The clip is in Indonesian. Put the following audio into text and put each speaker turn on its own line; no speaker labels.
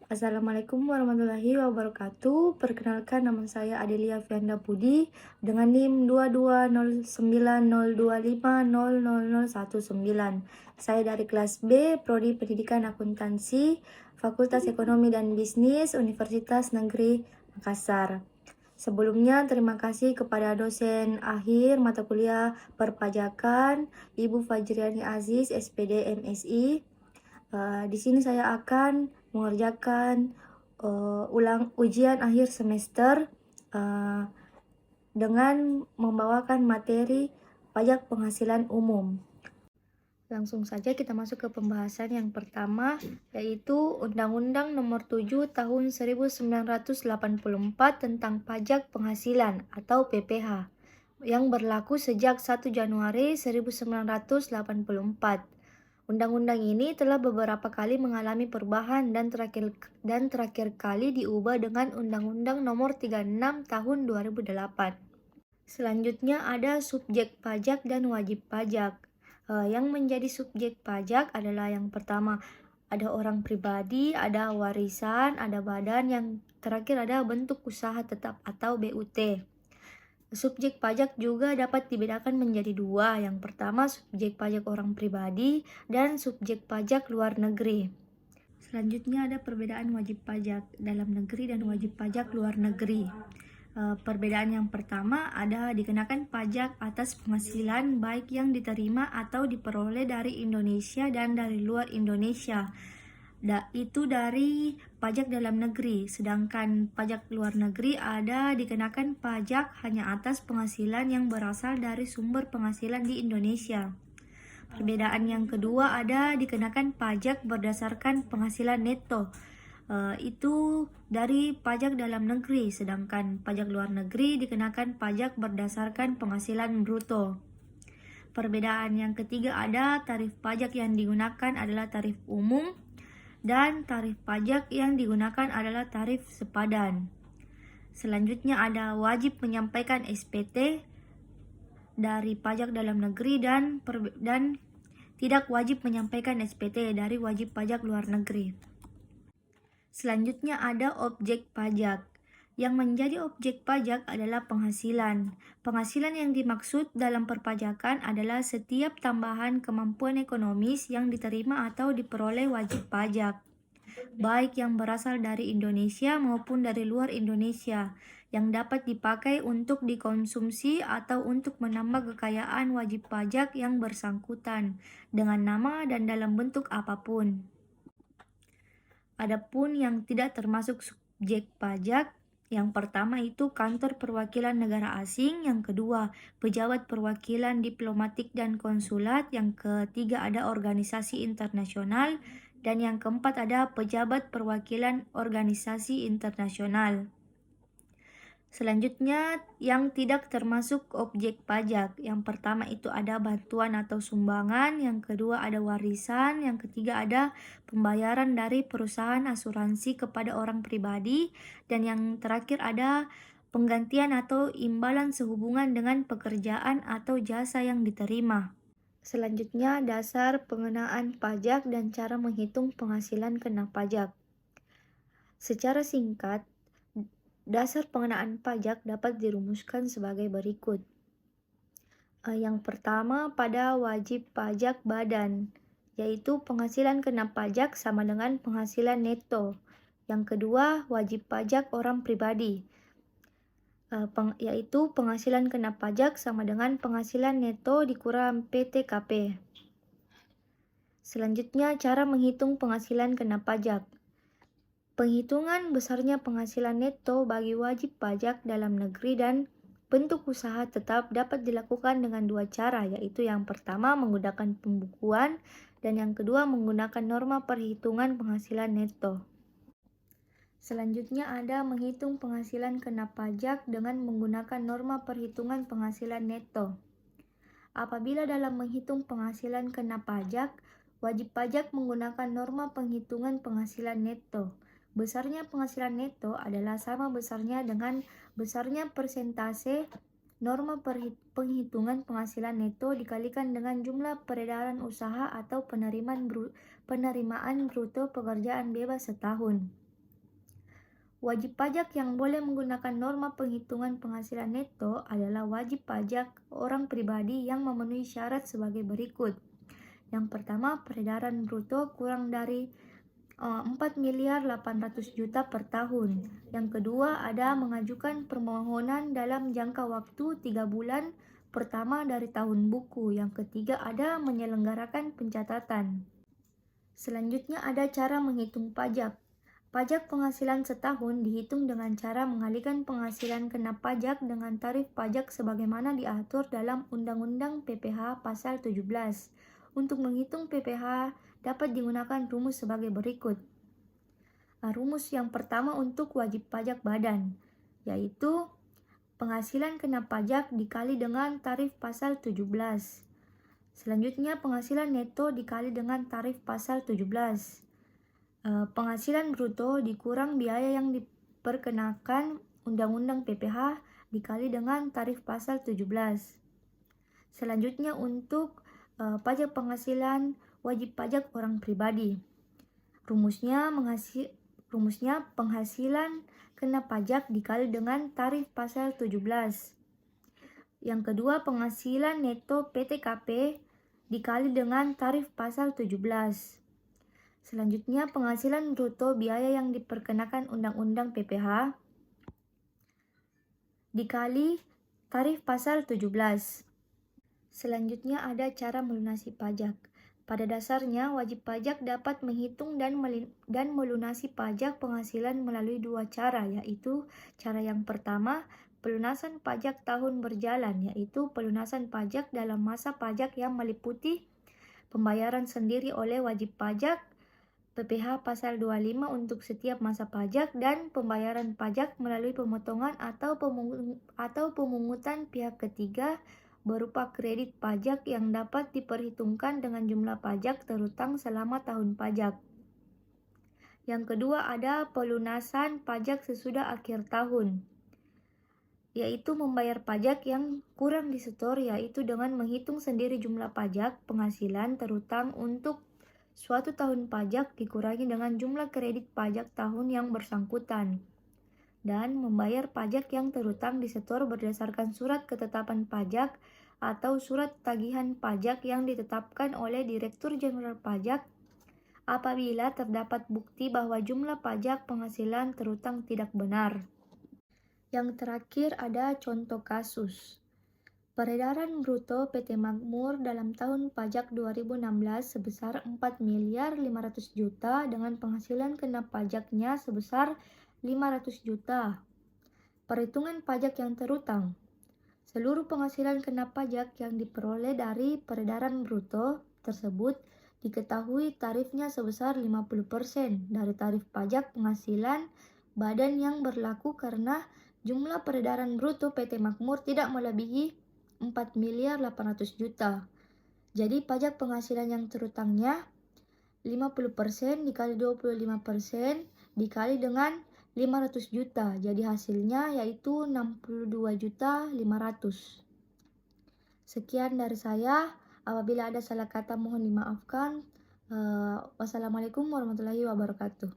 Assalamualaikum warahmatullahi wabarakatuh. Perkenalkan, nama saya Adelia Fianda Budi dengan NIM 220902500019. Saya dari kelas B, Prodi Pendidikan Akuntansi, Fakultas Ekonomi dan Bisnis, Universitas Negeri Makassar. Sebelumnya, terima kasih kepada dosen akhir mata kuliah perpajakan, Ibu Fajriani Aziz, SPD MSI. Di sini saya akan mengerjakan ulang ujian akhir semester dengan membawakan materi pajak penghasilan umum. Langsung saja kita masuk ke pembahasan yang pertama, yaitu Undang-Undang Nomor 7 Tahun 1984 tentang Pajak Penghasilan atau PPh yang berlaku sejak 1 Januari 1984. Undang-undang ini telah beberapa kali mengalami perubahan dan terakhir kali diubah dengan Undang-Undang Nomor 36 Tahun 2008. Selanjutnya ada subjek pajak dan wajib pajak. Yang menjadi subjek pajak adalah yang pertama ada orang pribadi, ada warisan, ada badan, yang terakhir ada bentuk usaha tetap atau BUT. Subjek pajak juga dapat dibedakan menjadi dua. Yang pertama subjek pajak orang pribadi dan subjek pajak luar negeri. Selanjutnya ada perbedaan wajib pajak dalam negeri dan wajib pajak luar negeri. Perbedaan yang pertama ada dikenakan pajak atas penghasilan baik yang diterima atau diperoleh dari Indonesia dan dari luar Indonesia. Itu dari pajak dalam negeri, sedangkan pajak luar negeri ada dikenakan pajak hanya atas penghasilan yang berasal dari sumber penghasilan di Indonesia. Perbedaan yang kedua ada dikenakan pajak berdasarkan penghasilan neto, itu dari pajak dalam negeri, sedangkan pajak luar negeri dikenakan pajak berdasarkan penghasilan bruto. Perbedaan yang ketiga ada tarif pajak yang digunakan adalah tarif umum dan tarif pajak yang digunakan adalah tarif sepadan. Selanjutnya ada wajib menyampaikan SPT dari pajak dalam negeri dan tidak wajib menyampaikan SPT dari wajib pajak luar negeri. Selanjutnya ada objek pajak. Yang menjadi objek pajak adalah penghasilan. Penghasilan yang dimaksud dalam perpajakan adalah setiap tambahan kemampuan ekonomis yang diterima atau diperoleh wajib pajak, baik yang berasal dari Indonesia maupun dari luar Indonesia, yang dapat dipakai untuk dikonsumsi atau untuk menambah kekayaan wajib pajak yang bersangkutan dengan nama dan dalam bentuk apapun. Adapun yang tidak termasuk subjek pajak, yang pertama itu kantor perwakilan negara asing, yang kedua pejabat perwakilan diplomatik dan konsulat, yang ketiga ada organisasi internasional, dan yang keempat ada pejabat perwakilan organisasi internasional. Selanjutnya yang tidak termasuk objek pajak. Yang pertama itu ada bantuan atau sumbangan, yang kedua ada warisan, yang ketiga ada pembayaran dari perusahaan asuransi kepada orang pribadi, dan yang terakhir ada penggantian atau imbalan sehubungan dengan pekerjaan atau jasa yang diterima. Selanjutnya dasar pengenaan pajak dan cara menghitung penghasilan kena pajak. Secara singkat, dasar pengenaan pajak dapat dirumuskan sebagai berikut. Yang pertama pada wajib pajak badan, yaitu penghasilan kena pajak sama dengan penghasilan neto. Yang kedua wajib pajak orang pribadi, yaitu penghasilan kena pajak sama dengan penghasilan neto dikurang PTKP. Selanjutnya cara menghitung penghasilan kena pajak. Penghitungan besarnya penghasilan neto bagi wajib pajak dalam negeri dan bentuk usaha tetap dapat dilakukan dengan dua cara, yaitu yang pertama menggunakan pembukuan dan yang kedua menggunakan norma perhitungan penghasilan neto. Selanjutnya ada menghitung penghasilan kena pajak dengan menggunakan norma perhitungan penghasilan neto. Apabila dalam menghitung penghasilan kena pajak, wajib pajak menggunakan norma penghitungan penghasilan neto. Besarnya penghasilan neto adalah sama besarnya dengan besarnya persentase norma penghitungan penghasilan neto dikalikan dengan jumlah peredaran usaha atau penerimaan bruto pekerjaan bebas setahun. Wajib pajak yang boleh menggunakan norma penghitungan penghasilan neto adalah wajib pajak orang pribadi yang memenuhi syarat sebagai berikut. Yang pertama, peredaran bruto kurang dari 4.800.000.000 per tahun. Yang kedua, ada mengajukan permohonan dalam jangka waktu 3 bulan pertama dari tahun buku. Yang ketiga, ada menyelenggarakan pencatatan. Selanjutnya ada cara menghitung pajak. Pajak penghasilan setahun dihitung dengan cara mengalihkan penghasilan kena pajak dengan tarif pajak sebagaimana diatur dalam Undang-Undang PPh Pasal 17. Untuk menghitung PPh dapat digunakan rumus sebagai berikut. Rumus yang pertama untuk wajib pajak badan, yaitu penghasilan kena pajak dikali dengan tarif Pasal 17. Selanjutnya penghasilan neto dikali dengan tarif Pasal 17. Penghasilan bruto dikurang biaya yang diperkenakan Undang-Undang PPh dikali dengan tarif Pasal 17. Selanjutnya untuk pajak penghasilan wajib pajak orang pribadi. Rumusnya penghasilan kena pajak dikali dengan tarif Pasal 17. Yang kedua, penghasilan neto PTKP dikali dengan tarif Pasal 17. Selanjutnya, penghasilan bruto biaya yang diperkenakan Undang-Undang PPh dikali tarif Pasal 17. Selanjutnya ada cara melunasi pajak. Pada dasarnya, wajib pajak dapat menghitung dan melunasi pajak penghasilan melalui dua cara, yaitu cara yang pertama, pelunasan pajak tahun berjalan, yaitu pelunasan pajak dalam masa pajak yang meliputi pembayaran sendiri oleh wajib pajak PPh Pasal 25 untuk setiap masa pajak dan pembayaran pajak melalui pemotongan atau pemungutan pihak ketiga berupa kredit pajak yang dapat diperhitungkan dengan jumlah pajak terutang selama tahun pajak. Yang kedua ada pelunasan pajak sesudah akhir tahun, yaitu membayar pajak yang kurang disetor, yaitu dengan menghitung sendiri jumlah pajak penghasilan terutang untuk suatu tahun pajak dikurangi dengan jumlah kredit pajak tahun yang bersangkutan, dan membayar pajak yang terutang disetor berdasarkan surat ketetapan pajak atau surat tagihan pajak yang ditetapkan oleh Direktur Jenderal Pajak apabila terdapat bukti bahwa jumlah pajak penghasilan terutang tidak benar. Yang terakhir ada contoh kasus. Peredaran bruto PT Makmur dalam tahun pajak 2016 sebesar 4.500.000.000 dengan penghasilan kena pajaknya sebesar 500 juta. Perhitungan pajak yang terutang. Seluruh penghasilan kena pajak yang diperoleh dari peredaran bruto tersebut diketahui tarifnya sebesar 50% dari tarif pajak penghasilan badan yang berlaku karena jumlah peredaran bruto PT Makmur tidak melebihi 4.800.000.000. Jadi pajak penghasilan yang terutangnya 50% dikali 25% dikali dengan 500 juta. Jadi hasilnya yaitu 62.500.000. Sekian dari saya. Apabila ada salah kata mohon dimaafkan. Wassalamualaikum warahmatullahi wabarakatuh.